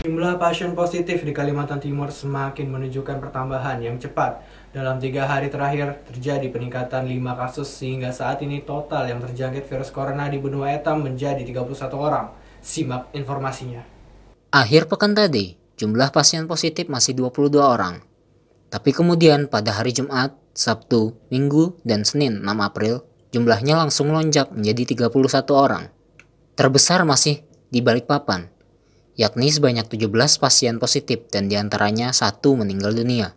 Jumlah pasien positif di Kalimantan Timur semakin menunjukkan pertambahan yang cepat. Dalam 3 hari terakhir, terjadi peningkatan 5 kasus sehingga saat ini total yang terjangkit virus corona di benua Etam menjadi 31 orang. Simak informasinya. Akhir pekan tadi, jumlah pasien positif masih 22 orang. Tapi kemudian pada hari Jumat, Sabtu, Minggu, dan Senin 6 April, jumlahnya langsung melonjak menjadi 31 orang. Terbesar masih di Balikpapan, yakni sebanyak 17 pasien positif dan diantaranya 1 meninggal dunia.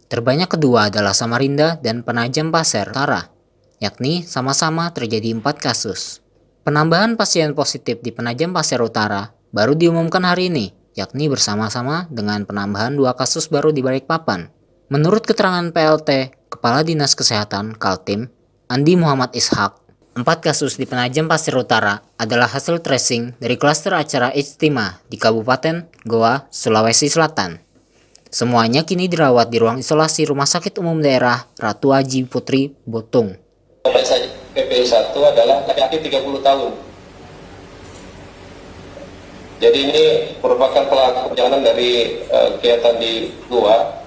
Terbanyak kedua adalah Samarinda dan Penajam Pasir Utara, yakni sama-sama terjadi 4 kasus. Penambahan pasien positif di Penajam Pasir Utara baru diumumkan hari ini, yakni bersama-sama dengan penambahan 2 kasus baru di Balikpapan. Menurut keterangan PLT, Kepala Dinas Kesehatan Kaltim, Andi Muhammad Ishak, 4 kasus di Penajam Pasir Utara adalah hasil tracing dari klaster acara Ijtima di Kabupaten Goa, Sulawesi Selatan. Semuanya kini dirawat di ruang isolasi Rumah Sakit Umum Daerah Ratu Haji Putri Botung. PPU 1 adalah laki-laki 30 tahun. Jadi ini merupakan pelaku perjalanan dari kegiatan di Goa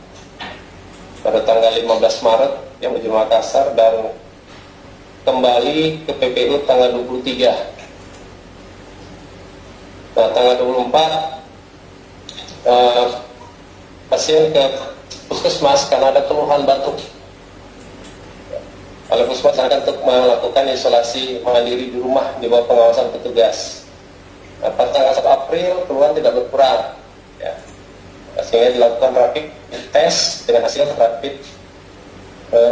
pada tanggal 15 Maret yang menuju Makassar dan kembali ke PPU tanggal 23. Nah, tanggal 24 pasien ke puskesmas karena ada keluhan batuk. Oleh puskesmas akan untuk melakukan isolasi mandiri di rumah di bawah pengawasan petugas. Nah, pada tanggal 1 April keluhan tidak berkurang, ya. Sehingga dilakukan rapid test dengan hasil rapid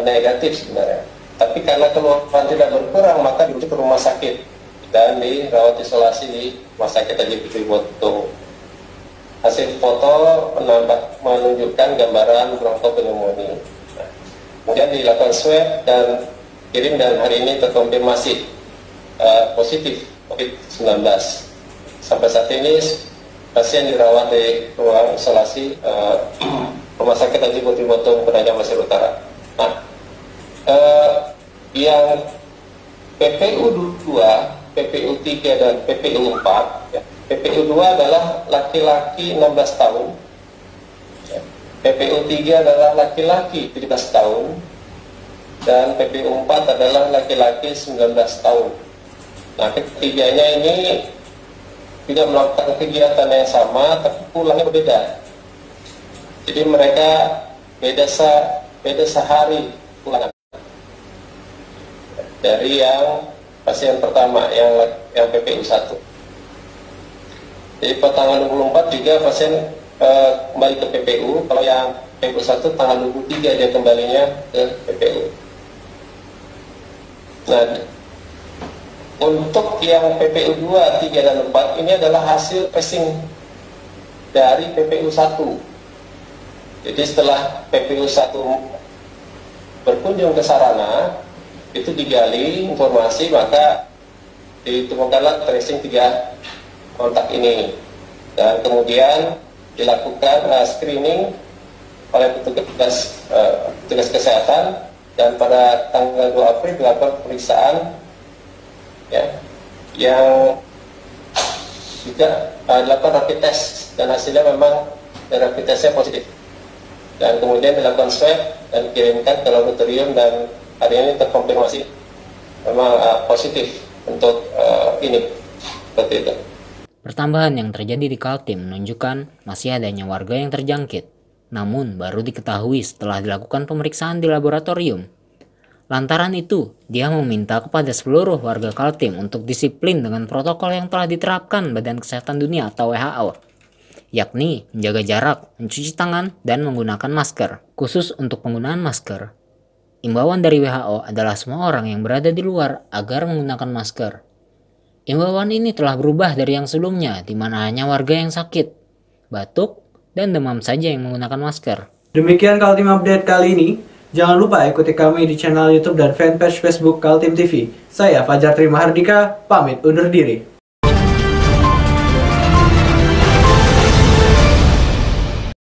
negatif sebenarnya. Tapi karena keluhan tidak berkurang, maka dirujuk ke rumah sakit dan dirawat isolasi di Rumah Sakit Haji Putri Botung. Hasil foto menunjukkan gambaran bronkopneumonia. Nah, kemudian dilakukan swab dan kirim dan hari ini terkonfirmasi positif COVID-19. Sampai saat ini pasien dirawat di ruang isolasi Rumah Sakit Haji Putri Botung Penajam Pasir Utara. Nah, yang PPU 2, PPU 3 dan PPU 4, ya. PPU 2 adalah laki-laki 16 tahun, ya. PPU 3 adalah laki-laki 17 tahun, dan PPU 4 adalah laki-laki 19 tahun. Nah, ketiganya ini tidak melakukan kegiatan yang sama, tapi pulangnya berbeda. Jadi mereka beda sehari pulang. Dari yang pasien pertama yang PPU 1. Jadi pada tanggal 24 juga pasien kembali ke PPU. Kalau yang PPU 1 tanggal 23 dia kembalinya ke PPU. Nah, untuk yang PPU 2, 3 dan 4 ini adalah hasil tracing dari PPU 1. Jadi setelah PPU 1 berkunjung ke sarana, itu digali informasi, maka ditemukanlah tracing 3 kontak ini, dan kemudian dilakukan screening oleh petugas kesehatan, dan pada tanggal 2 April dilakukan pemeriksaan, ya, yang juga dilakukan rapid test, dan hasilnya memang rapid testnya positif, dan kemudian dilakukan swab dan dikirimkan ke laboratorium, dan hari ini terkonfirmasi memang positif untuk ini, seperti itu. Pertambahan yang terjadi di Kaltim menunjukkan masih adanya warga yang terjangkit, namun baru diketahui setelah dilakukan pemeriksaan di laboratorium. Lantaran itu, dia meminta kepada seluruh warga Kaltim untuk disiplin dengan protokol yang telah diterapkan Badan Kesehatan Dunia atau WHO, yakni menjaga jarak, mencuci tangan, dan menggunakan masker. Khusus untuk penggunaan masker, imbauan dari WHO adalah semua orang yang berada di luar agar menggunakan masker. Imbauan ini telah berubah dari yang sebelumnya, di mana hanya warga yang sakit, batuk, dan demam saja yang menggunakan masker. Demikian Kaltim Update kali ini. Jangan lupa ikuti kami di channel YouTube dan fanpage Facebook Kaltim TV. Saya Fajar Trimahardika, pamit undur diri.